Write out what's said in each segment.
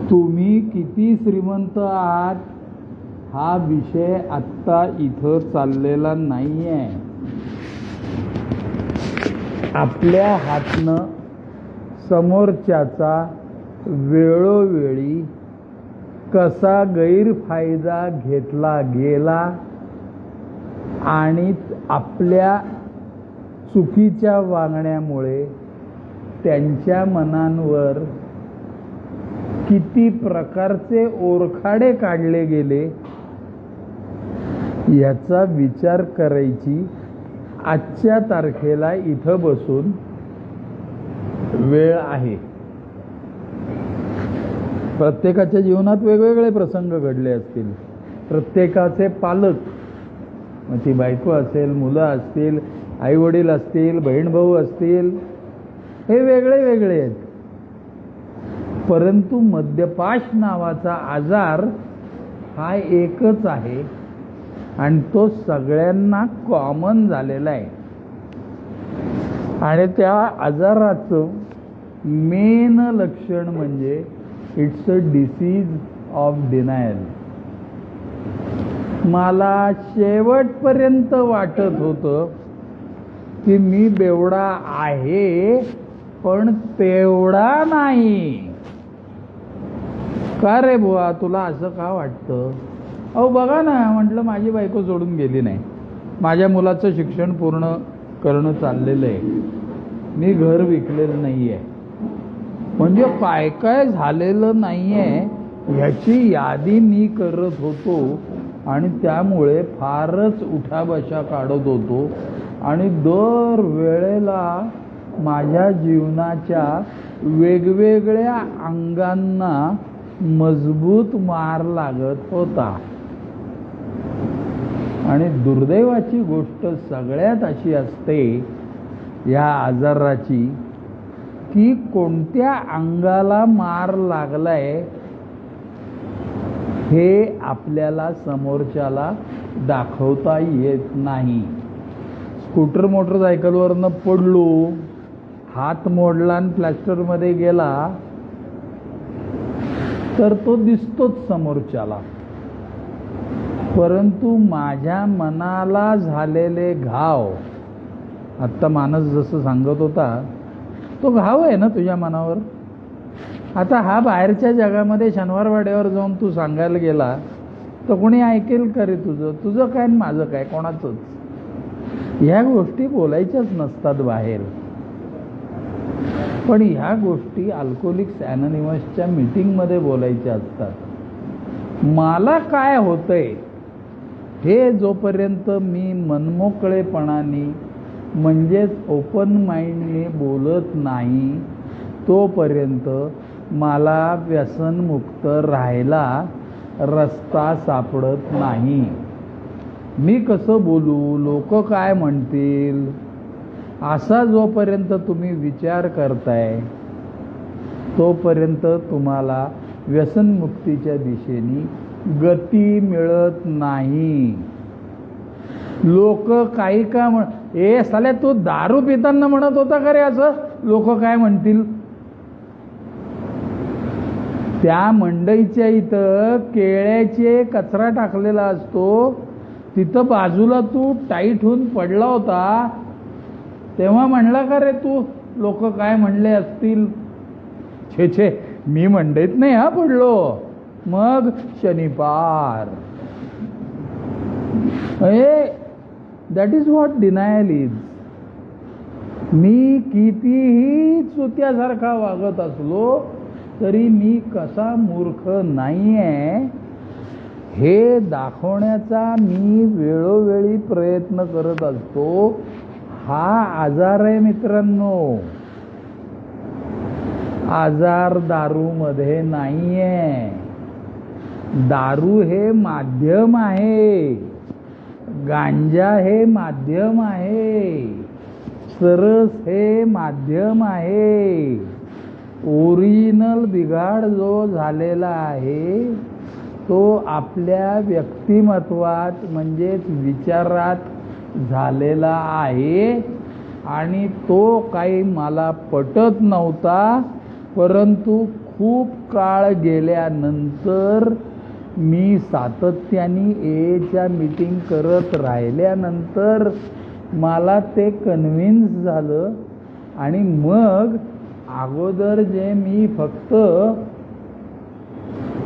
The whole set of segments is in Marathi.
तुम्ही किती श्रीमंत आहात हा विषय आत्ता इथं चाललेला नाहीये. आपल्या हातनं समोरच्याचा वेळोवेळी कसा गैरफायदा घेतला गेला आणि आपल्या चुकीच्या वागण्यामुळे त्यांच्या मनांवर किती प्रकारचे ओरखाडे काढले गेले याचा विचार करायची आजच्या तारखेला इथं बसून वेळ आहे. प्रत्येकाच्या जीवनात वेगवेगळे प्रसंग घडले असतील. प्रत्येकाचे पालक, मग ती बायको असेल, मुलं असतील, आई वडील असतील, बहीण भाऊ असतील, हे वेगळे वेगळे आहेत. परंतु मद्यपाश नावाचा आजार हा एकच आहे आणि तो सगळ्यांना कॉमन झालेला आहे. आणि त्या आजाराचं मेन लक्षण म्हणजे it's a disease of denial. मला शेवटपर्यंत वाटत होतं की मी बेवडा आहे पण तेवढा नाही. का रे बुवा, तुला असं का वाटतं? अहो बघा ना, म्हटलं माझी बायको सोडून गेली नाही, माझ्या मुलाचं शिक्षण पूर्ण करणं चाललेलं आहे, मी घर विकलेलं नाही आहे, म्हणजे काय काय झालेलं नाही आहे ह्याची यादी मी करत होतो आणि त्यामुळे फारच उठाबशा काढत होतो. आणि दर वेळेला माझ्या जीवनाच्या वेगवेगळ्या अंगांना मजबूत मार लागत होता. आणि दुर्दैवाची गोष्ट सगळ्यात अशी असते या आजाराची की कोणत्या अंगाला मार लागलाय हे आपल्याला समोरच्याला दाखवता येत नाही. स्कूटर मोटरसायकलवरनं पडलो, हात मोडला आणि प्लॅस्टरमध्ये गेला तर तो दिसतोच समोरच्याला. परंतु माझ्या मनाला झालेले घाव, आत्ता मानस जसं सांगत होता, तो घाव आहे ना तुझ्या मनावर. आता हा बाहेरच्या जगामध्ये शनिवारवाड्यावर जाऊन तू सांगायला गेला तर कोणी ऐकेल का रे? तुझं काय आणि माझं काय, कोणाचंच? ह्या गोष्टी बोलायच्याच नसतात बाहेर. पण ह्या गोष्टी अल्कोहोलिक्स अनोनिमसच्या मीटिंगमध्ये बोलायच्या असतात. मला काय होतंय हे जोपर्यंत मी मनमोकळेपणाने म्हणजेच ओपन माइंडने बोलत नाही तोपर्यंत मला व्यसनमुक्त राहायला रस्ता सापडत नाही. मी कसं बोलू, लोक काय म्हणतील, असा जोपर्यंत तुम्ही विचार करताय तोपर्यंत तुम्हाला व्यसनमुक्तीच्या दिशेने गती मिळत नाही. लोक काही का ए साल्या तू दारू पिताना म्हणत होता का रे असं, लोक काय म्हणतील? त्या मंडईच्या इथं केळ्याचे कचरा टाकलेला असतो, तिथं बाजूला तू टाईट होऊन पडला होता, तेव्हा म्हणला का रे तू लोक काय म्हणले असतील? छे छे, मी मंडईत नाही हा पडलो. मग Shanipar. That is what denial is. मी कितीही चुत्यासारखा वागत असलो तरी मी कसा मूर्ख नाहीये हे दाखवण्याचा मी वेळोवेळी प्रयत्न करत असतो. हा आजार आहे मित्रांनो. आजार दारूमध्ये नाहीये. दारू हे माध्यम आहे, गांजा हे माध्यम आहे, सरस हे माध्यम आहे. ओरिजिनल बिघाड जो झालेला आहे तो आपल्या व्यक्तिमत्वात म्हणजेच विचारात झालेला आहे आणि तो काही मला पटत नव्हता, परंतु खूप काळ गेल्यानंतर मी सातत्याने एच्या मीटिंग करत राहिल्यानंतर मला ते कन्व्हिन्स झालं आणि मग अगोदर जे मी फक्त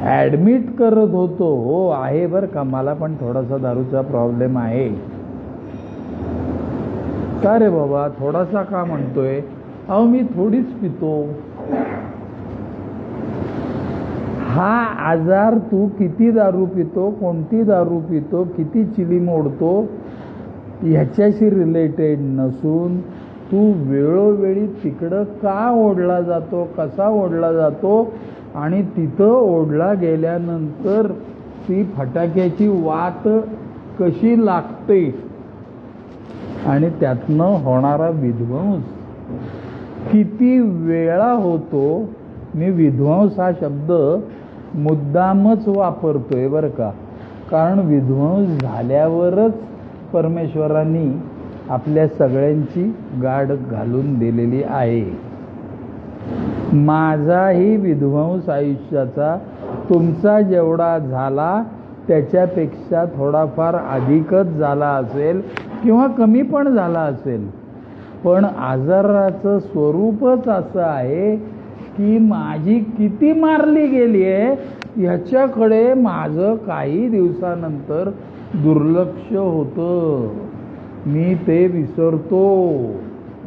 ॲडमिट करत होतो, हो आहे बरं का, मला पण थोडासा दारूचा प्रॉब्लेम आहे. का रे बाबा थोडासा का म्हणतोय? अहो मी थोडीच पितो. हा आजार तू किती दारू पितो, कोणती दारू पितो, किती चिली मोडतो ह्याच्याशी रिलेटेड नसून तू वेळोवेळी तिकडं का ओढला जातो, कसा ओढला जातो आणि तिथं ओढला गेल्यानंतर ती फटाक्याची वात कशी लागते आणि त्यातनं होणारा विध्वंस किती वेळा होतो. मी विध्वंस हा शब्द मुद्दामच वापरतोय बरं का, कारण विध्वंस झाल्यावरच परमेश्वरांनी आपल्या सगळ्यांची गाड घालून दिलेली आहे. माझाही विध्वंस आयुष्याचा तुमचा जेवढा झाला त्याच्यापेक्षा थोडाफार अधिकच झाला असेल किंवा कमी पण झाला असेल, पण आजाराचं स्वरूपच असं आहे की माझी किती मारली गेली आहे ह्याच्याकडे माझं काही दिवसानंतर दुर्लक्ष होतं. मी ते विसरतो.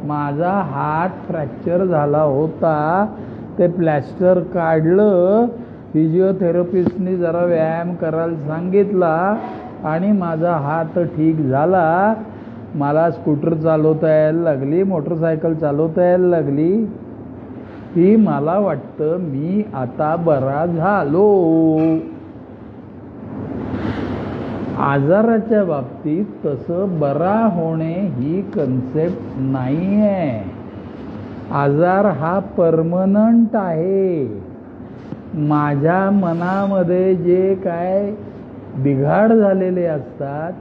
माझा हात फ्रॅक्चर झाला होता, ते प्लॅस्टर काढलं, फिजिओथेरपिस्टनी जरा व्यायाम करायला सांगितला आणि माझा हात ठीक झाला. मला स्कूटर चालवता यायला लागली, मोटरसायकल चालवता यायला लागली. ती मला वाटतं मी आता बरा झालो. आजाराच्या बाबतीत तसं बरा होणे ही कन्सेप्ट नाही आहे. आजार हा परमनंट आहे. माझ्या मनामध्ये जे काय बिघाड झालेले असतात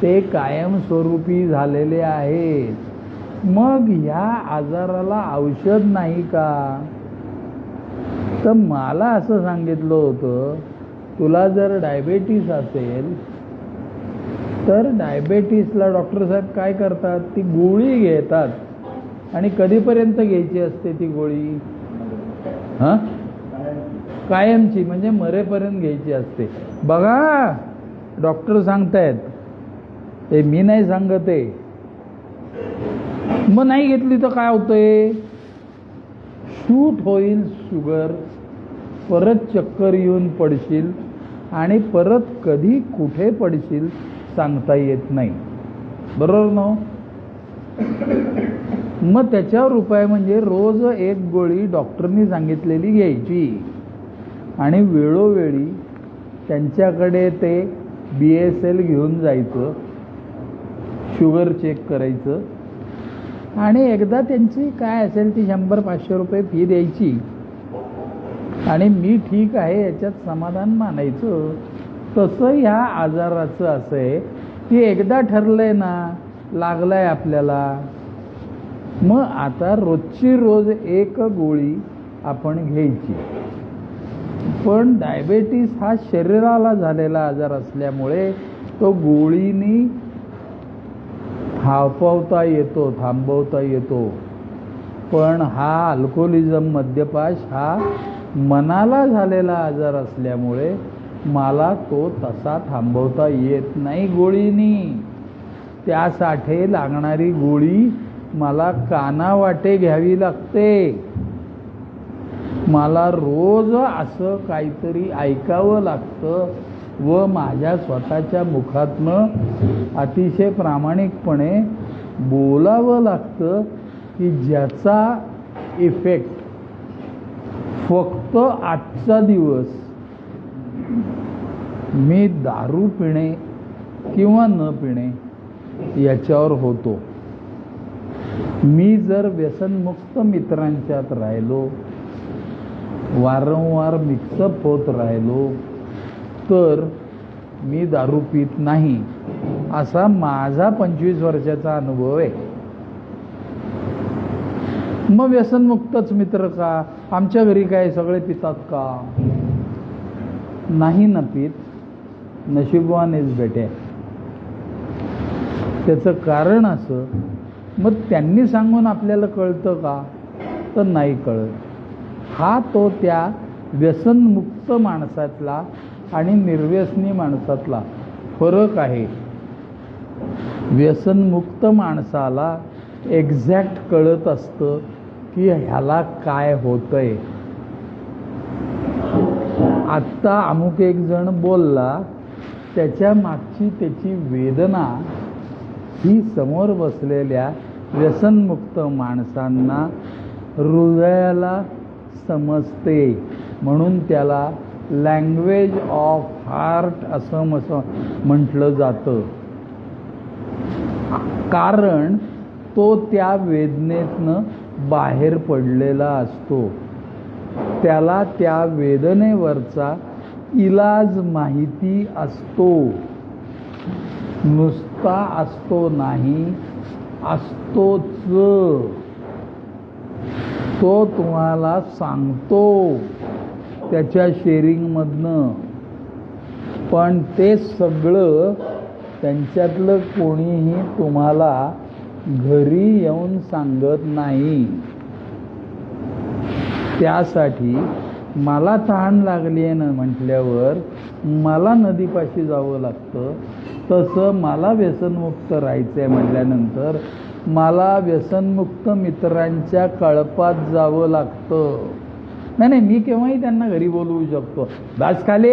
ते कायमस्वरूपी झालेले आहेत. मग ह्या आजाराला औषध नाही का? तर मला असं सांगितलं होतं, तुला जर डायबेटीस असेल तर डायबेटीसला डॉक्टर साहेब काय करतात, ती गोळी घेतात आणि कधीपर्यंत घ्यायची असते ती गोळी? हां, कायमची, म्हणजे मरेपर्यंत घ्यायची असते. बघा डॉक्टर सांगतायत, ते मी नाही सांगत आहे. मग नाही घेतली तर काय होतंय? शूट होईल शुगर, परत चक्कर येऊन पडशील आणि परत कधी कुठे पडशील सांगता येत नाही. बरोबर ना? मग त्याच्यावर उपाय म्हणजे रोज एक गोळी डॉक्टरनी सांगितलेली घ्यायची आणि वेळोवेळी त्यांच्याकडे ते BSL घेऊन जायचं, शुगर चेक करायचं आणि एकदा त्यांची काय असेल ती 100-500 रुपये फी द्यायची आणि मी ठीक आहे याच्यात समाधान मानायचं. तसं ह्या आजाराचं असं आहे की एकदा ठरलंय ना, लागलाय आपल्याला, मग आता रोजची रोज एक गोळी आपण घ्यायची. पण डायबेटीस हा शरीराला झालेला आजार असल्यामुळे तो गोळीनी थांबवता येतो, थांबवता येतो. पण हा अल्कोहोलिझम, मद्यपाश हा मनाला झालेला आजार असल्यामुळे मला तो तसा थांबवता येत नाही गोळीनी. त्यासाठी लागणारी गोळी मला कानावाटे घ्यावी लागते. मला रोज असं काहीतरी ऐकावं लागतं व माझ्या स्वतःच्या मुखातनं अतिशय प्रामाणिकपणे बोलावं लागतं की ज्याचा इफेक्ट फक्त आजचा दिवस मी दारू पिणे किंवा न पिणे याच्यावर होतो. मी जर व्यसनमुक्त मित्रांच्यात राहिलो, वारंवार मिक्सअप होत राहिलो तर मी दारू पित नाही, असा माझा 25 वर्षाचा अनुभव आहे. मग व्यसनमुक्तच मित्र का? आमच्या घरी काय सगळे पितात का? नाही ना पित, नशीबवानेच बेटे. त्याचं कारण असं, मग त्यांनी सांगून आपल्याला कळतं का? तर नाही कळत. हा तो त्या व्यसनमुक्त माणसातला आणि निर्व्यसनी माणसातला फरक आहे. व्यसनमुक्त माणसाला एक्झॅक्ट कळत असतं की ह्याला काय होतंय. आत्ता अमुक एक जण बोलला, त्याच्या मागची त्याची वेदना ही समोर बसलेल्या व्यसनमुक्त माणसांना हृदयाला समजते, म्हणून त्याला लँग्वेज ऑफ हार्ट असं म्हटलं जातं. कारण तो त्या वेदनेतनं बाहेर पडलेला असतो. त्याला त्या वेदनेवरचा इलाज माहिती असतो. नुसता असतो नाही, असतोच. तो तुम्हाला सांगतो त्याच्या शेअरिंगमधनं. पण ते सगळं त्यांच्यातलं कोणीही तुम्हाला घरी येऊन सांगत नाही. त्यासाठी मला तहान लागली आहे ना म्हटल्यावर मला नदीपाशी जावं लागतं. तसं मला व्यसनमुक्त राहायचं आहे म्हटल्यानंतर मला व्यसनमुक्त मित्रांच्या कळपात जावं लागतं. नाही, मी केव्हाही त्यांना घरी बोलवू शकतो. दास खाली,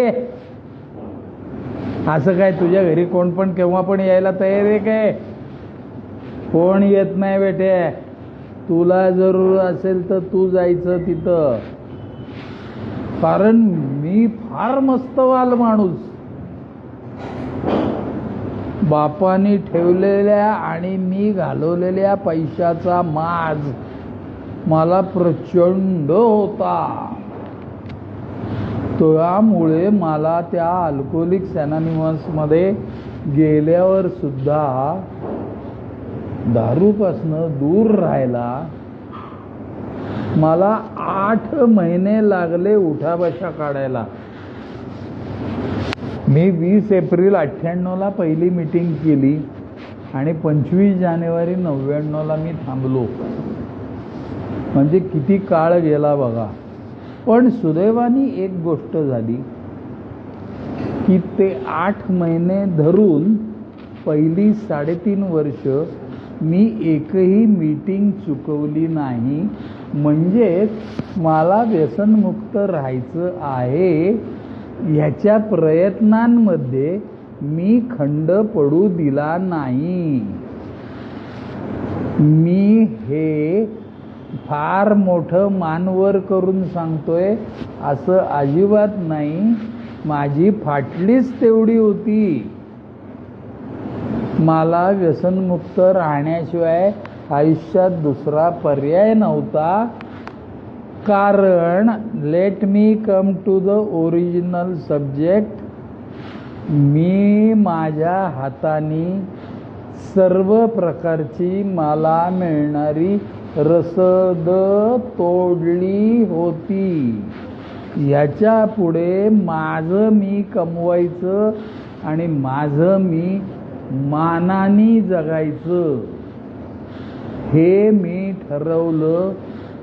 असं काय तुझ्या घरी कोण पण केव्हा पण यायला तयार आहे काय? कोण येत नाही बेटे. तुला जरूर असेल तर तू जायचं तिथं. कारण मी फार मस्तवाल माणूस. बापानी ठेवलेल्या आणि मी घालवलेल्या पैशाचा माज मला प्रचंड होता. त्यामुळे मला त्या अल्कोहोलिक्स अनॉनिमसमध्ये गेल्यावर सुद्धा दारूपासनं दूर राहायला मला 8 महिने लागले उठाबशा काढायला. मी 20 एप्रिल 98ला पहिली मीटिंग केली आणि 25 जानेवारी 99ला मी थांबलो. म्हणजे किती काळ गेला बघा. पण सुदैवाने एक गोष्ट झाली की ते 8 महिने धरून पहिली 3.5 वर्ष मी एकही मीटिंग चुकवली नाही. म्हणजेच मला व्यसनमुक्त राहायचं आहे ह्याच्या प्रयत्नांमध्ये मी खंड पडू दिला नाही. मी हे फार मोठं मानवर करून सांगतोय असं अजिबात नाही. माझी फाटलीच तेवढी होती. मला व्यसनमुक्त राहण्याशिवाय आयुष्यात दुसरा पर्याय नव्हता. कारण let me come to the original subject. मी माझ्या हाताने सर्व प्रकारची मला मिळणारी रसद तोडली होती. ह्याच्या पुढे माझं मी कमवायचं आणि माझं मी मानाने जगायचं हे मी ठरवलं.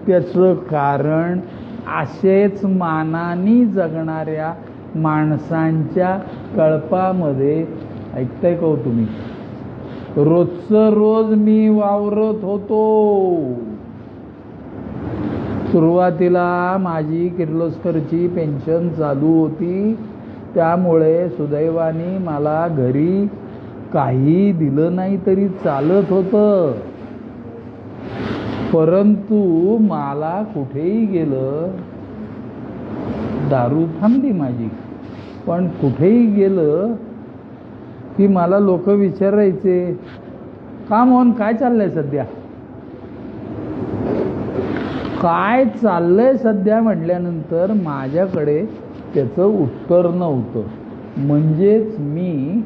त्याचं कारण असेच मानाने जगणाऱ्या माणसांच्या कळपामध्ये, ऐकताय का हो तुम्ही, रोजचं रोज मी वावरत होतो. सुरुवातीला माझी किर्लोस्करची पेन्शन चालू होती. त्यामुळे सुदैवाने मला घरी काही दिलं नाही तरी चालत होतं. परंतु मला कुठेही गेलं, दारू थांबली माझी, पण कुठेही गेलं की मला लोक विचारायचे, का मोहन काय चाललंय सध्या, काय चाललंय सध्या म्हटल्यानंतर माझ्याकडे त्याचं उत्तर नव्हतं. म्हणजेच मी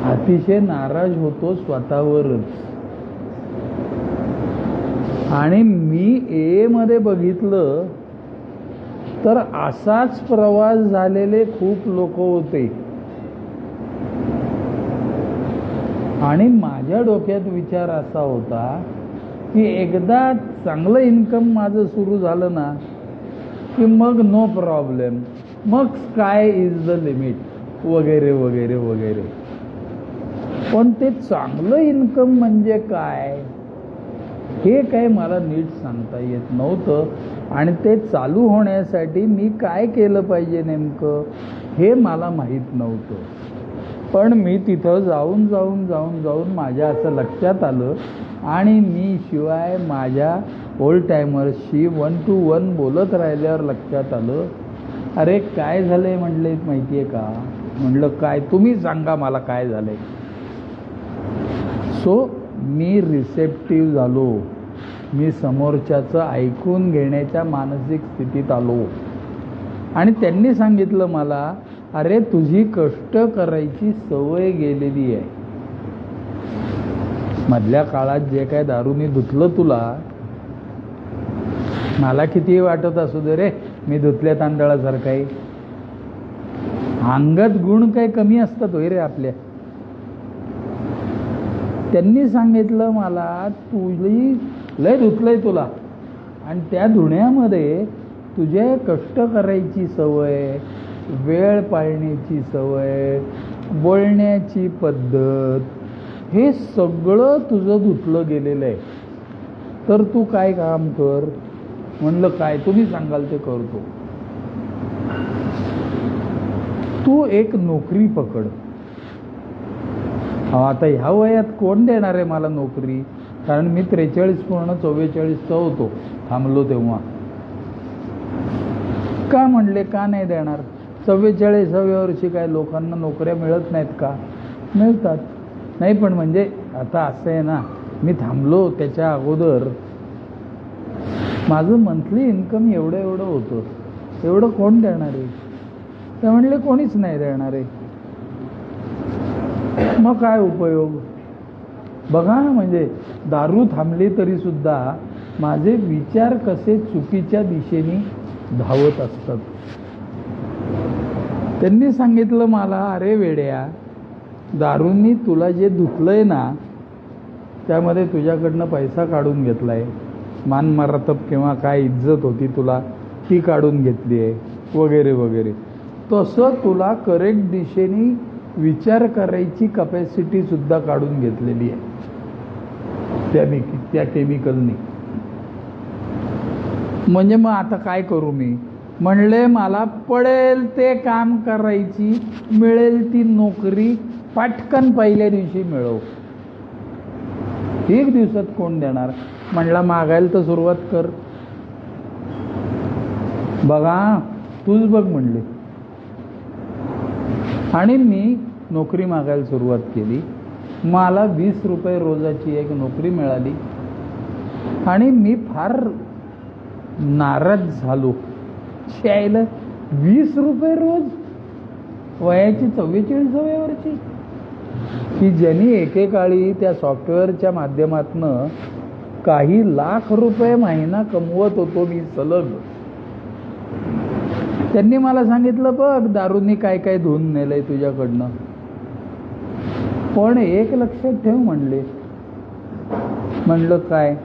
अतिशय नाराज होतो स्वतःवरच. आणि मी ए मध्ये बघितलं तर असाच प्रवास झालेले खूप लोक होते. आणि माझ्या डोक्यात विचार असा होता की एकदा चांगलं इन्कम माझं सुरू झालं ना की मग नो प्रॉब्लेम, मग स्काय इज द लिमिट वगैरे वगैरे वगैरे. पण ते चांगलं इन्कम म्हणजे काय हे काय मला नीट सांगता येत नव्हतं. आणि ते चालू होण्यासाठी मी काय केलं पाहिजे नेमकं हे मला माहीत नव्हतं. पण मी तिथं जाऊन जाऊन जाऊन जाऊन माझ्या असं लक्षात आलं आणि मी शिवाय माझ्या ओल्ड टायमर्सशी 1 to 1 बोलत राहिल्यावर लक्षात आलं, अरे काय झालंय म्हणले माहिती आहे का. म्हणलं काय, तुम्ही सांगा मला काय झालंय. सो मी रिसेप्टिव्ह झालो. मी समोरच्याचं ऐकून घेण्याच्या मानसिक स्थितीत आलो. आणि त्यांनी सांगितलं मला, अरे तुझी कष्ट करायची सवय गेलेली आहे. मधल्या काळात जे काय दारूनी धुतलं तुला, मला किती वाटत असू दे रे मी धुतल्या तांदळासारखं आहे. अंगात गुण काही कमी असतात होय रे आपल्या. त्यांनी सांगितलं मला, तुझी लय धुतलंय तुला आणि त्या धुण्यामध्ये तुझे कष्ट करायची सवय, वेळ पाळण्याची सवय, बोलण्याची पद्धत, हे सगळं तुझं धुतलं गेलेलं आहे. तर तू काय काम कर. म्हणलं काय, तुम्ही सांगाल ते करतो. तू एक नोकरी पकड. आता ह्या वयात कोण देणार आहे मला नोकरी, कारण मी 43 पूर्ण 44चा होतो थांबलो तेव्हा. का म्हणले, का नाही देणार. 44व्या वर्षी काय लोकांना नोकऱ्या मिळत नाहीत का. मिळतात. नाही पण म्हणजे आता असं आहे ना, मी थांबलो त्याच्या अगोदर माझं मंथली इन्कम एवढं होतं. एवढं कोण देणार आहे. ते म्हणले कोणीच नाही देणार आहे. मग काय उपयोग. बघा ना, म्हणजे दारू थांबली तरी सुद्धा माझे विचार कसे चुकीच्या दिशेने धावत असतात. त्यांनी सांगितलं मला, अरे वेड्या, दारूंनी तुला जे धुतलंय ना त्यामध्ये तुझ्याकडनं पैसा काढून घेतलाय, मानमरातब किंवा काय इज्जत होती तुला ती काढून घेतली आहे वगैरे वगैरे. तसं तुला करेक्ट दिशेने विचार करायची कपॅसिटी सुद्धा काढून घेतलेली आहे त्या केमिकलनी. म्हणजे मग आता काय करू मी. म्हणले मला पडेल ते काम करायची, मिळेल ती नोकरी पटकन पहिल्या दिवशी मिळव. 1 दिवसात कोण देणार. म्हणला मागायला तर सुरुवात कर. बघा तूच बघ म्हणले. आणि मी नोकरी मागायला सुरुवात केली. मला 20 रुपये रोजाची एक नोकरी मिळाली आणि मी फार नाराज झालो. शायला 20 रुपये रोज वयाची 44व्या वर्षी. की ज्यांनी एकेकाळी त्या सॉफ्टवेअरच्या माध्यमातनं काही लाख रुपये महिना कमवत होतो मी सलग. त्यांनी मला सांगितलं, बघ दारूंनी काय काय धुवून नेलंय तुझ्याकडनं. पण एक लक्षात ठेव म्हणले. म्हणलं काय.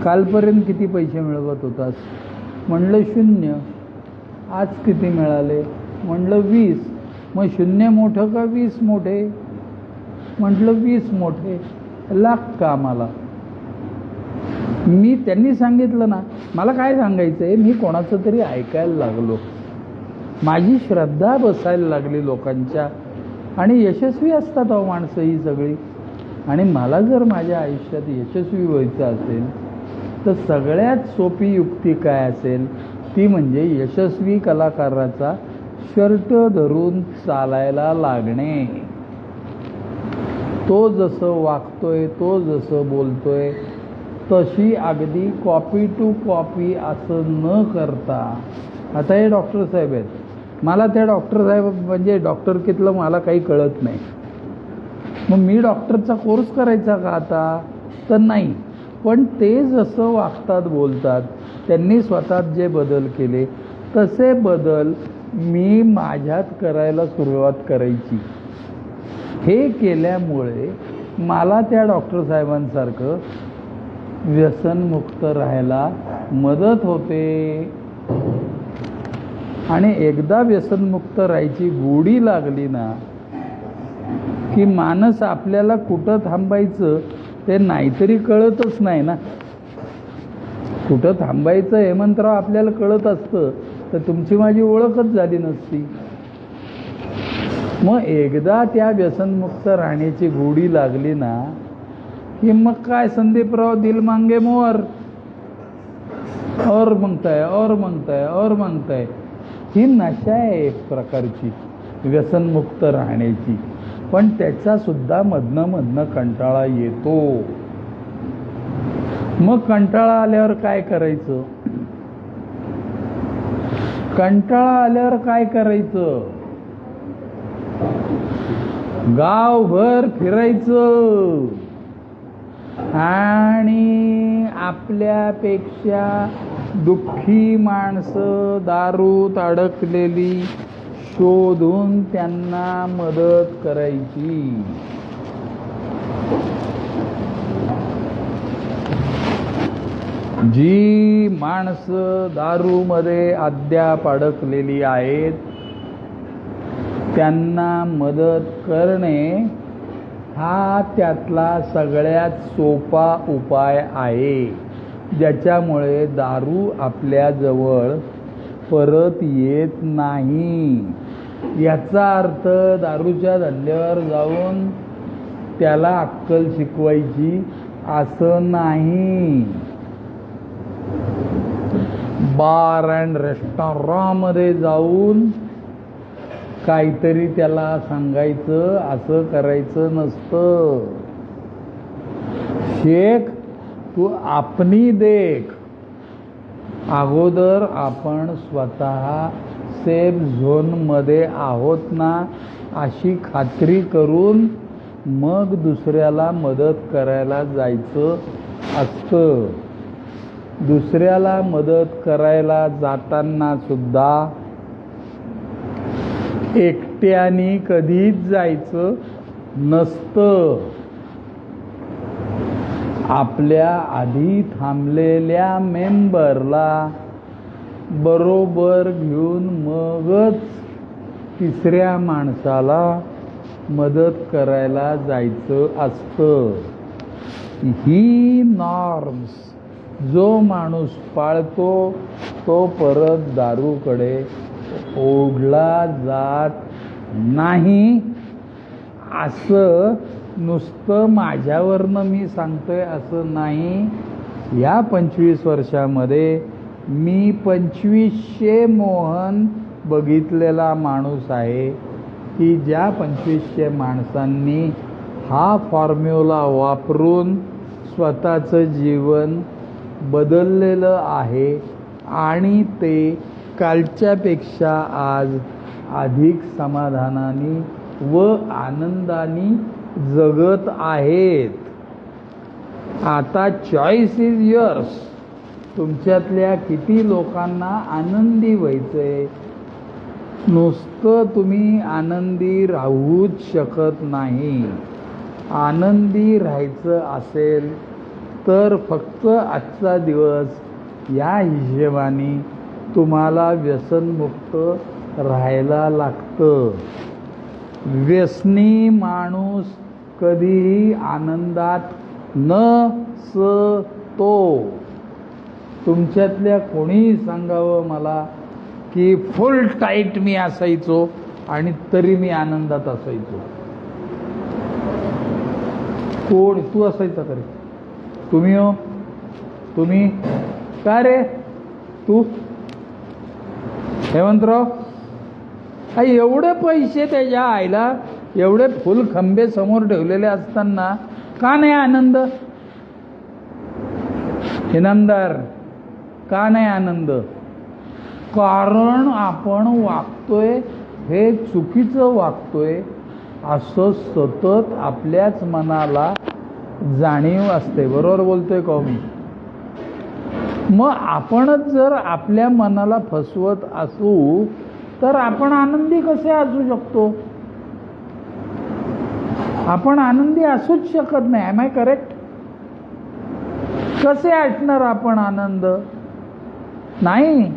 कालपर्यंत किती पैसे मिळवत होतास. म्हणलं 0. आज किती मिळाले. म्हणलं 20. मग 0 मोठं का 20 मोठे. म्हटलं 20 मोठे. लाख का मला. त्यांनी सांगितलं ना, मला काय सांगायचंय, मी कोणाचं तरी ऐकायला लागलो. माझी श्रद्धा बसायला लागली लोकांच्या. आणि यशस्वी असतात अहो माणसं ही सगळी. आणि मला जर माझ्या आयुष्यात यशस्वी व्हायचं असेल तर सगळ्यात सोपी युक्ती काय असेल, ती म्हणजे यशस्वी कलाकाराचा शर्ट धरून चालायला लागणे. तो जसं वागतोय, तो जसं बोलतोय तशी अगदी कॉपी टू कॉपी असं न करता. आता हे डॉक्टर साहेब आहेत. मला त्या डॉक्टर साहेब म्हणजे डॉक्टरकीतलं मला काही कळत नाही. मग मी डॉक्टरचा कोर्स करायचा का आता. तर नाही. पण ते जसं वागतात बोलतात, त्यांनी स्वतःत जे बदल केले तसे बदल मी माझ्यात करायला सुरुवात करायची. हे केल्यामुळे मला त्या डॉक्टर साहेबांसारखं व्यसनमुक्त राहायला मदत होते. आणि एकदा व्यसनमुक्त राहायची गोडी लागली ना की माणूस आपल्याला कुठं थांबायचं ते नाहीतरी कळतच नाही ना. कुठं थांबायचं हेमंतराव आपल्याला कळत असतं तर तुमची माझी ओळखच झाली नसती. मग एकदा त्या व्यसनमुक्त राहण्याची गोडी लागली ना की मग काय संदीपराव दिल मांगे मोर और मांगताय और मांगताय और मांगताय. ही नशा आहे एक प्रकारची व्यसनमुक्त राहण्याची. पण त्याचा सुद्धा मधनं कंटाळा येतो. मग कंटाळा आल्यावर काय करायचं? कंटाळा आल्यावर काय करायचं? गावभर फिरायचं आणि आपल्यापेक्षा दुःखी माणसं दारूत अडकलेली शोधून त्यांना मदत करायची. जी माणसं दारूमध्ये अद्याप अडकलेली आहेत त्यांना मदत करणे हा त्यातला सगळ्यात सोपा उपाय आहे, ज्याच्यामुळे दारू आपल्याजवळ परत येत नाही. याचा अर्थ दारूच्या धंद्यावर जाऊन त्याला अक्कल शिकवायची असं नाही. बार अँड रेस्टॉरंटमध्ये जाऊन काहीतरी त्याला सांगायचं असं करायचं नसतं. शेख तू आपनी देख. अगोदर आपण स्वतः सेफ झोनमध्ये आहोत ना अशी खात्री करून मग दुसऱ्याला मदत करायला जायचं असतं. दुसऱ्याला मदत करायला जाताना सुद्धा एकट्याने कधीच जायचं नसतं. आपल्या आधी थांबलेल्या मेंबरला बरोबर घेऊन मगच तिसऱ्या माणसाला मदत करायला जायचं असतं. ही नॉर्म्स जो माणूस पाळतो तो परत दारूकडे ओढला जात नाही. असं नुसतं माझ्यावरनं मी सांगतोय असं नाही. या 25 वर्षामध्ये मी 2500 मोहन बघितलेला माणूस आहे की ज्या 2500 माणसांनी हा फॉर्म्युला वापरून स्वतःचं जीवन बदललेलं आहे आणि ते कालच्यापेक्षा आज अधिक समाधानाने व आनंदाने जगत आहेत. आता चॉईस इज युअर्स. तुमच्यातल्या किती लोकांना आनंदी व्हायचंय? नुसतं तुम्ही आनंदी राहूच शकत नाही. आनंदी राहायचं असेल तर फक्त आजचा दिवस या हिशेबाने तुम्हाला व्यसनमुक्त राहायला लागतं. व्यसनी माणूस कधीही आनंदात नसतो. तुमच्यातल्या कोणीही सांगावं मला की फुल टाईट मी असायचो आणि तरी मी आनंदात असायचो. कोण? तू असायचा का रे? तुम्ही हो? तुम्ही का रे? तू हेमंतराव एवढे पैसे त्याच्या आईला एवढे फुल खंबे समोर ठेवलेले असताना का नाही आनंद? इनामदार का नाही आनंद? कारण आपण वागतोय हे चुकीचं वागतोय असं सतत आपल्याच मनाला जाणीव असते. बरोबर बोलतोय का मी? मग आपणच जर आपल्या मनाला फसवत असू तर आपण आनंदी कसे असू शकतो? आपण आनंदी असूच शकत नाही. Am I correct? कसे असणार आपण आनंद? नाही.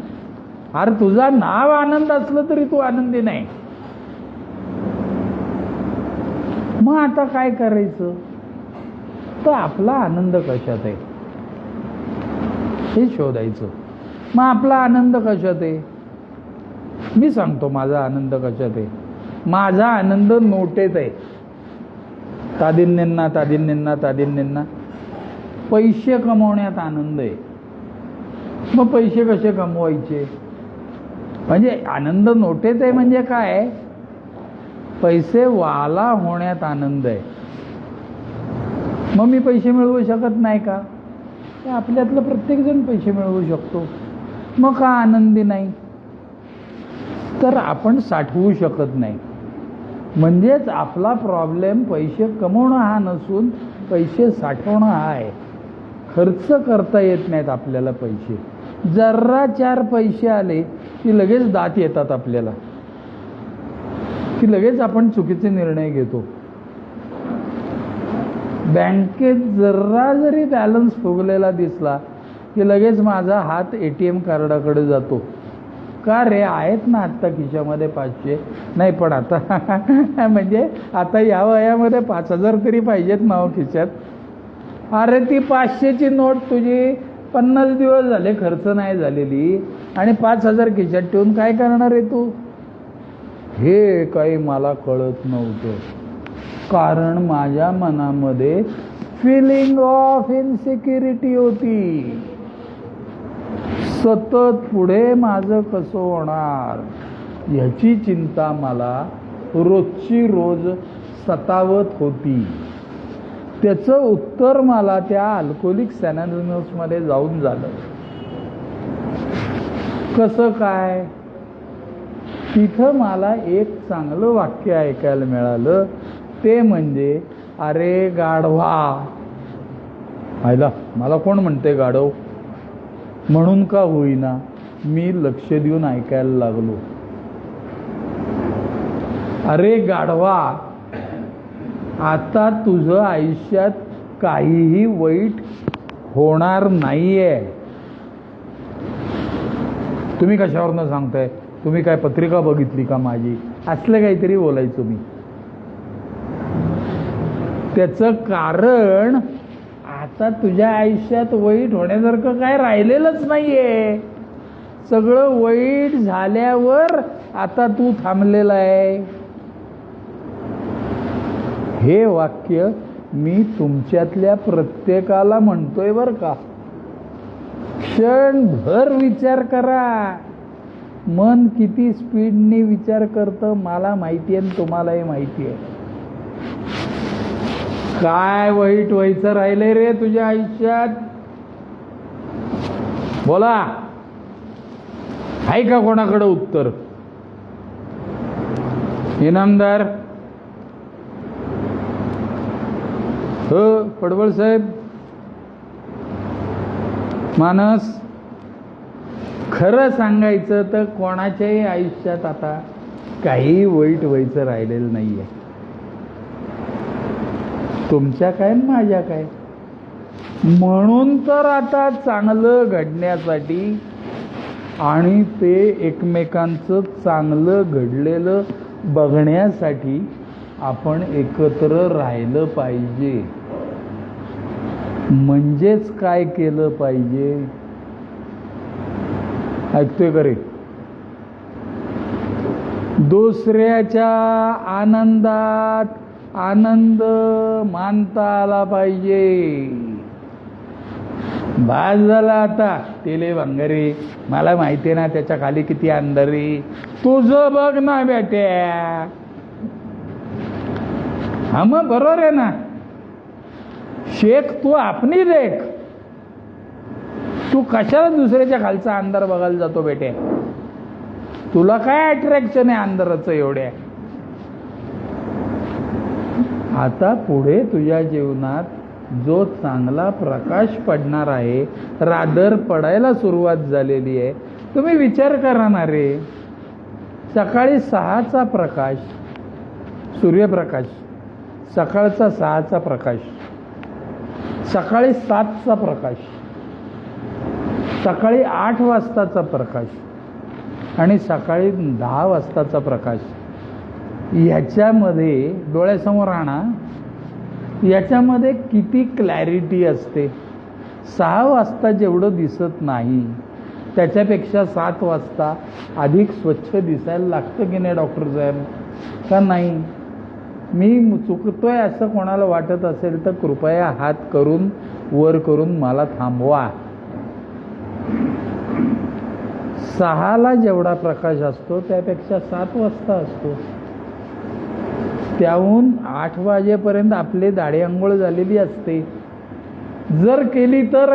अरे तुझा नाव आनंद असलं तरी तू आनंदी नाही. मग आता काय करायचं? तर आपला आनंद कशात आहे हे शोधायचं. मग आपला आनंद कशात आहे? मी सांगतो माझा आनंद कशात आहे. माझा आनंद नोटेत आहे. तादिन्यांना तादिन्यांना तादिन्यांना पैसे कमवण्यात आनंद आहे. मग पैसे कसे कमवायचे? म्हणजे आनंद नोटेत आहे म्हणजे काय? पैसे वाला होण्यात आनंद आहे. मग मी पैसे मिळवू शकत नाही का? आपल्यातलं प्रत्येक जण पैसे मिळवू शकतो. मग का आनंदी नाही? तर आपण साठवू शकत नाही. म्हणजेच आपला प्रॉब्लेम पैसे कमवणं हा नसून पैसे साठवणं हा आहे. खर्च करता येत नाहीत आपल्याला पैसे. जरा 4 पैसे आले की लगेच दात येतात आपल्याला, की लगेच आपण चुकीचे निर्णय घेतो. बँकेत जरा जरी बॅलन्स फुगलेला दिसला की लगेच माझा हात ATM कार्डाकडे जातो. का रे? आहेत ना आत्ता खिशामध्ये 500. नाही पण आता म्हणजे आता या वयामध्ये 5000 तरी पाहिजेत ना हो खिशात. अरे ती 500ची नोट तुझी 50 दिवस झाले खर्च नाही झालेली आणि 5000 खिशात ठेवून काय करणार आहे तू? हे काही मला कळत नव्हतं. कारण माझ्या मनामध्ये फिलिंग ऑफ इनसिक्युरिटी होती. सतत पुढे माझं कसं होणार ह्याची चिंता मला रोजची रोज सतावत होती. त्याचं उत्तर मला त्या अल्कोहोलिक्स अनॉनिमसमध्ये जाऊन झालं. कसं काय? तिथं मला एक चांगलं वाक्य ऐकायला मिळालं. ते म्हणजे, अरे गाढवा, आयला मला कोण म्हणते गाढव? म्हणून का होईना मी लक्ष देऊन ऐकायला लागलो. अरे गाढवा, आता तुझं आयुष्यात काहीही वाईट होणार नाहीये. तुम्ही कशावरनं सांगताय? तुम्ही काय पत्रिका बघितली का माझी? असलं काहीतरी बोलायचं मी. त्याचं कारण आता तुझ्या आयुष्यात वाईट होण्यासारखं काय राहिलेलंच नाहीये. सगळं वाईट झाल्यावर आता तू थांबलेला आहे. हे वाक्य मी तुमच्यातल्या प्रत्येकाला म्हणतोय बरं का. क्षणभर विचार करा. मन किती स्पीडने विचार करतं मला माहिती आहे आणि तुम्हालाही माहिती आहे. काय वाईट व्हायचं राहिलंय रे तुझ्या आयुष्यात? बोला. आहे का कोणाकडे उत्तर? इनामदार? हो पडवळ साहेब? मानस? खरं सांगायचं तर कोणाच्याही आयुष्यात आता काही वाईट व्हायचं राहिलेलं नाहीये. तुमच्या काय माझ्या काय. म्हणून तर आता चांगलं घडण्यासाठी आणि ते एकमेकांचं चांगलं घडलेलं बघण्यासाठी आपण एकत्र राहिलं पाहिजे. म्हणजेच काय केलं पाहिजे? ऐकतोय का रे? दुसऱ्याच्या आनंदात आनंद मानता आला पाहिजे. बाज झाला आता तेले भंगारी. मला माहिती ना त्याच्या खाली किती अंधारी. तुझं बघ ना बेट्या. हा मग बरोबर आहे ना. शेख तू आपली देख. तू कशाला दुसऱ्याच्या खालचा अंधार बघायला जातो बेटे? तुला काय अट्रॅक्शन आहे अंधाराचं एवढ्या? आता पुढे तुझ्या जीवनात जो चांगला प्रकाश पडणार आहे, रादर पडायला सुरुवात झालेली आहे. तुम्ही विचार करा ना रे, सकाळी 6चा प्रकाश, सूर्यप्रकाश, सकाळचा 6चा प्रकाश, सकाळी 7चा प्रकाश, सकाळी 8 वाजताचा प्रकाश आणि सकाळी 10 वाजताचा प्रकाश, ह्याच्यामध्ये डोळ्यासमोर आणा, याच्यामध्ये किती क्लॅरिटी असते. 6 वाजता जेवढं दिसत नाही त्याच्यापेक्षा 7 वाजता अधिक स्वच्छ दिसायला लागतं की नाही डॉक्टर साहेब, का नाही? मी चुकतोय असं कोणाला वाटत असेल तर कृपया हात करून वर करून मला थांबवा. 6ला जेवढा प्रकाश असतो त्यापेक्षा 7 वाजता असतो. त्याहून 8 वाजेपर्यंत आपली दाढी आंघोळ झालेली असते. जर केली तर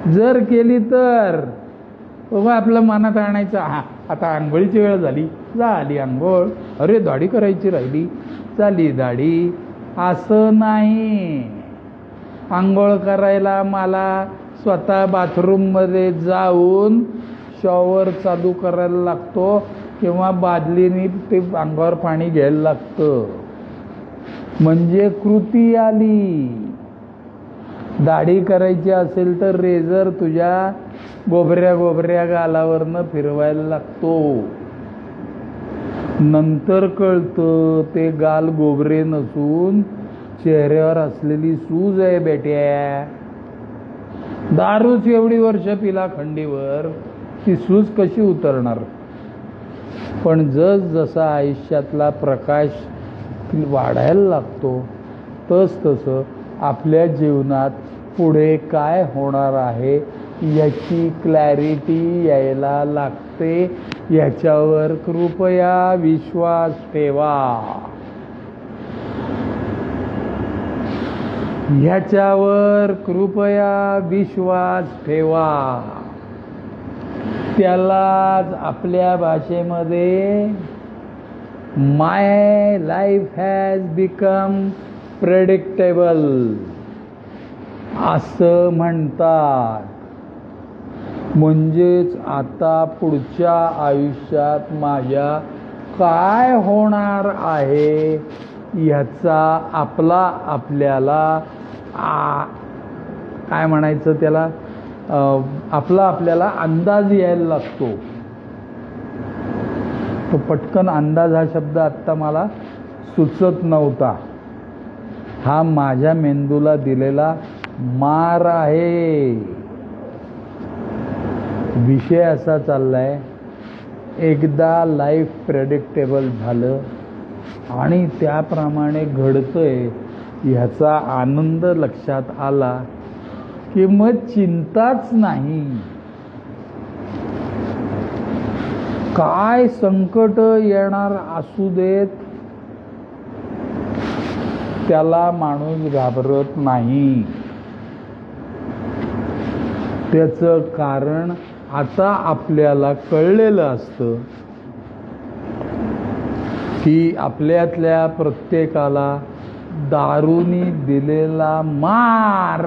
जर केली तर बाबा आपलं मनात आणायचं, आता आंघोळीची वेळ झाली, झाली आंघोळ, अरे दाढी करायची राहिली, झाली दाढी. असं नाही. आंघोळ करायला मला स्वतः बाथरूममध्ये जाऊन शॉवर चालू करायला लागतो किंवा बादलीने ते अंगावर पाणी घ्यायला लागतं, म्हणजे कृती आली. दाढी करायची असेल तर रेझर तुझ्या गोबऱ्या गालावरनं फिरवायला लागतो. नंतर कळतं ते गाल गोबरे नसून चेहऱ्यावर असलेली सूज आहे बेट्या. दारूच एवढी वर्ष पिला खंडीवर, ती सूज कशी उतरणार? पण जसा आयुष्यातला प्रकाश वाढायला लागतो तसं आपल्या जीवनात पुढे काय होणार आहे याची क्लॅरिटी यायला लागते. याच्यावर कृपया विश्वास ठेवा. ह्याच्यावर कृपया विश्वास ठेवा. त्यालाच आपल्या भाषेमध्ये माय लाईफ हॅज बिकम प्रेडिक्टेबल असं म्हणतात. म्हणजेच आता पुढच्या आयुष्यात माझ्या काय होणार आहे ह्याचा आपल्याला काय म्हणायचं त्याला, आपल्याला अंदाज यायला लागतो. तो पटकन अंदाज हा शब्द आत्ता मला सुचत नव्हता. हा माझ्या मेंदूला दिलेला मार आहे. विषय असा चाललाय, एकदा लाईफ प्रेडिक्टेबल झालं आणि त्याप्रमाणे घडतंय ह्याचा आनंद लक्षात आला की मग चिंताच नाही. काय संकट येणार असू देत त्याला माणूस घाबरत नाही. त्याचं कारण आता आपल्याला कळलेलं असतं की आपल्यातल्या प्रत्येकाला दारूनी दिलेला मार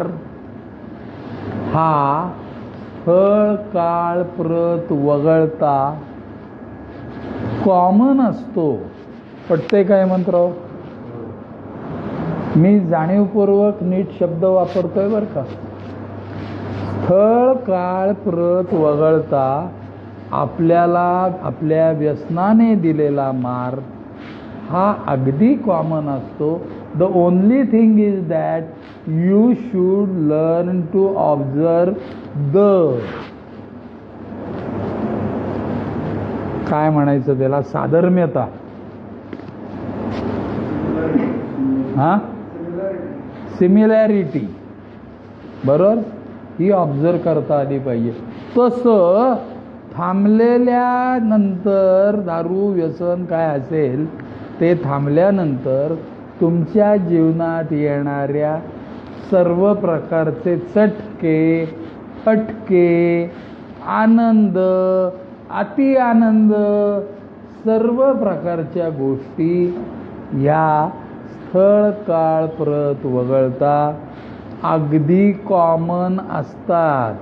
हा फळ काळ प्रत वगळता कॉमन असतो. पटते काय मंत्र? मी जाणीवपूर्वक नीट शब्द वापरतोय बरं का. स्थळ काळ प्रत वगळता आपल्याला आपल्या व्यसनाने दिलेला मार हा अगदी कॉमन असतो. The only thing is that you should learn to observe काय म्हणायचं त्याला, साधर्म्यता. सिमिलॅरिटी, बरोबर, ही ऑब्झर्व करता आली पाहिजे. तसं थांबलेल्या नंतर दारू व्यसन काय असेल ते थांबल्यानंतर तुमच्या जीवनात येणाऱ्या सर्व प्रकारचे चटके, फटके, आनंद, अति आनंद, सर्व प्रकारच्या गोष्टी ह्या स्थळ काळ प्रत वगळता अगदी कॉमन असतात.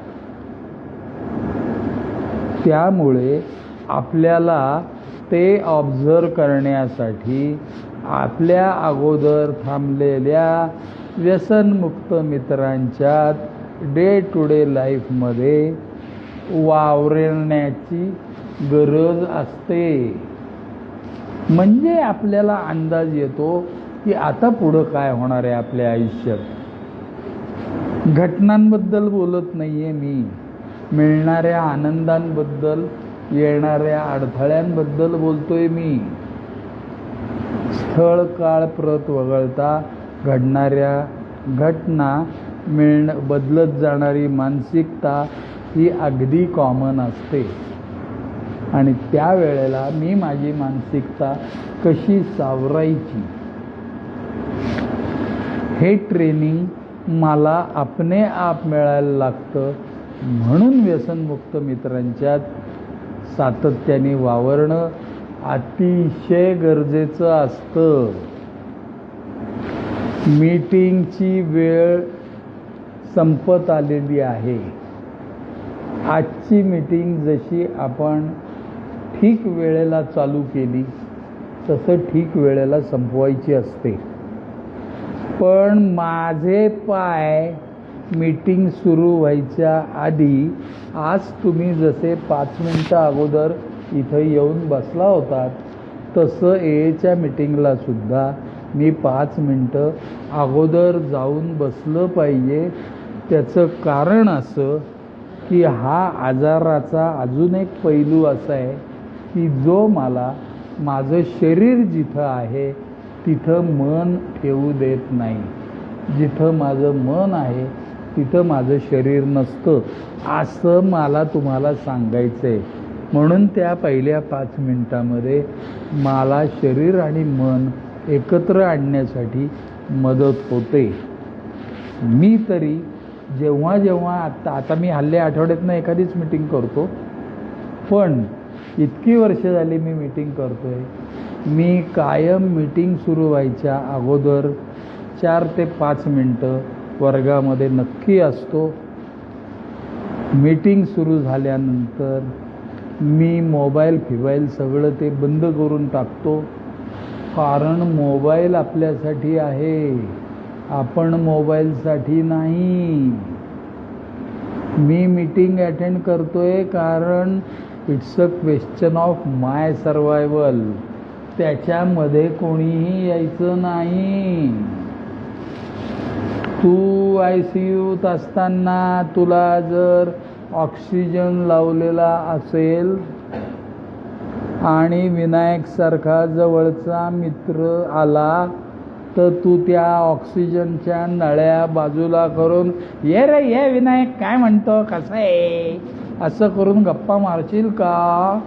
त्यामुळे आपल्याला ते ऑब्झर्व करण्यासाठी आपल्या अगोदर थांबलेल्या व्यसनमुक्त मित्रांच्यात डे टू डे लाईफमध्ये वावरण्याची गरज असते. म्हणजे आपल्याला अंदाज येतो की आता पुढं काय होणार आहे आपल्या आयुष्यात. घटनांबद्दल बोलत नाहीये मी, मिळणाऱ्या आनंदांबद्दल, येणाऱ्या अडथळ्यांबद्दल बोलतोय मी. स्थळ काळ प्रत वगळता घडणाऱ्या घटना, बदलत जाणारी मानसिकता ही अगदी कॉमन असते. आणि त्यावेळेला मी माझी मानसिकता कशी सावरायची हे ट्रेनिंग मला आपणे आप मिळायला लागतं. म्हणून व्यसनमुक्त मित्रांच्यात सातत्याने वावरणं अतिशय गरजेचं असतं. मीटिंगची वेळ संपत आलेली आहे. आजची मीटिंग जशी आपण ठीक वेळेला चालू केली तसं ठीक वेळेला संपवायची असते. पण माझे पाय मीटिंग सुरू व्हायच्या आधी आज तुम्ही जसे 5 मिनटं अगोदर इथं येऊन बसला होतात तसं एच्या मीटिंगला सुद्धा मी 5 मिनटं अगोदर जाऊन बसलं पाहिजे. त्याचं कारण असं की हा आजाराचा अजून एक पैलू असा आहे की जो मला माझं शरीर जिथं आहे तिथं मन ठेवू देत नाही. जिथं माझं मन आहे तिथं माझं शरीर नसतं असं मला तुम्हाला सांगायचं आहे. म्हणून त्या पहिल्या 5 मिनटामध्ये मला शरीर आणि मन एकत्र आणण्यासाठी मदत होते. मी तरी जेव्हा जेव्हा आता मी हल्ल्या आठवड्यातनं एखादीच मीटिंग करतो, पण इतकी वर्ष झाली मी मीटिंग करतोय. मी कायम मीटिंग सुरू व्हायच्या अगोदर 4 ते 5 मिनटं वर्गामध्ये नक्की असतो. मीटिंग सुरू झाल्यानंतर मी मोबाईल सगळं ते बंद करून टाकतो. कारण मोबाईल आपल्यासाठी आहे, आपण मोबाईलसाठी नाही. मी मीटिंग अटेंड करतोय कारण it's a question of my survival. त्याच्यामध्ये कोणीही यायचं नाही. तू ICUत असताना तुला जर ऑक्सिजन लावलेला असेल आणि विनायक सारखा जवळचा मित्र आला तर तू त्या ऑक्सिजनच्या नळ्या बाजूला करून ये रे ये विनायक काय म्हणतो कसं आहे असं करून गप्पा मारशील का?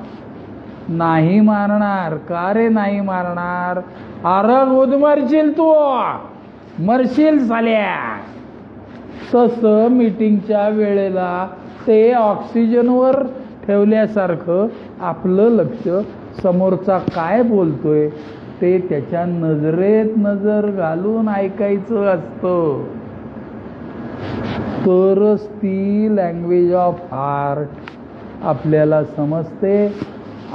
नाही मारणार. का रे नाही मारणार? अरे गुदमरशील तू, मरशील साल्या. तसं मीटिंगच्या वेळेला ते ऑक्सिजनवर ठेवल्यासारखं आपलं लक्ष समोरचा काय बोलतोय ते त्याच्या नजरेत नजर घालून ऐकायचं असतं. तरच ती लँग्वेज ऑफ हार्ट आपल्याला समजते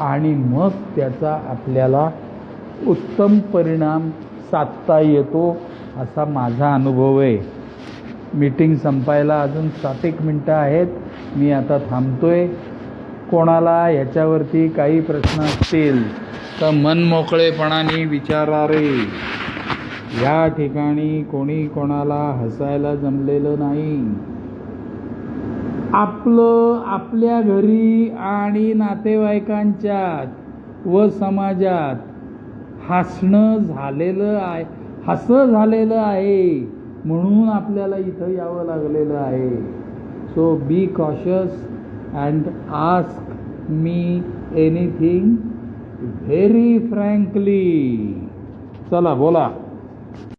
आणि मग त्याचा आपल्याला उत्तम परिणाम साधता येतो असा माझा अनुभव आहे. मीटिंग संपायला अजून 7 मिनटं आहेत. मी आता थांबतोय. कोणाला ह्याच्यावरती काही प्रश्न असतील तर मनमोकळेपणाने विचारा रे. या ठिकाणी कोणी कोणाला हसायला जमलेलं नाही. आपल्या घरी आणि नातेवाईकांच्यात व समाजात हसणं झालेलं आहे म्हणून आपल्याला इथं यावं लागलेलं आहे. So be cautious and ask me anything very frankly. चला बोला.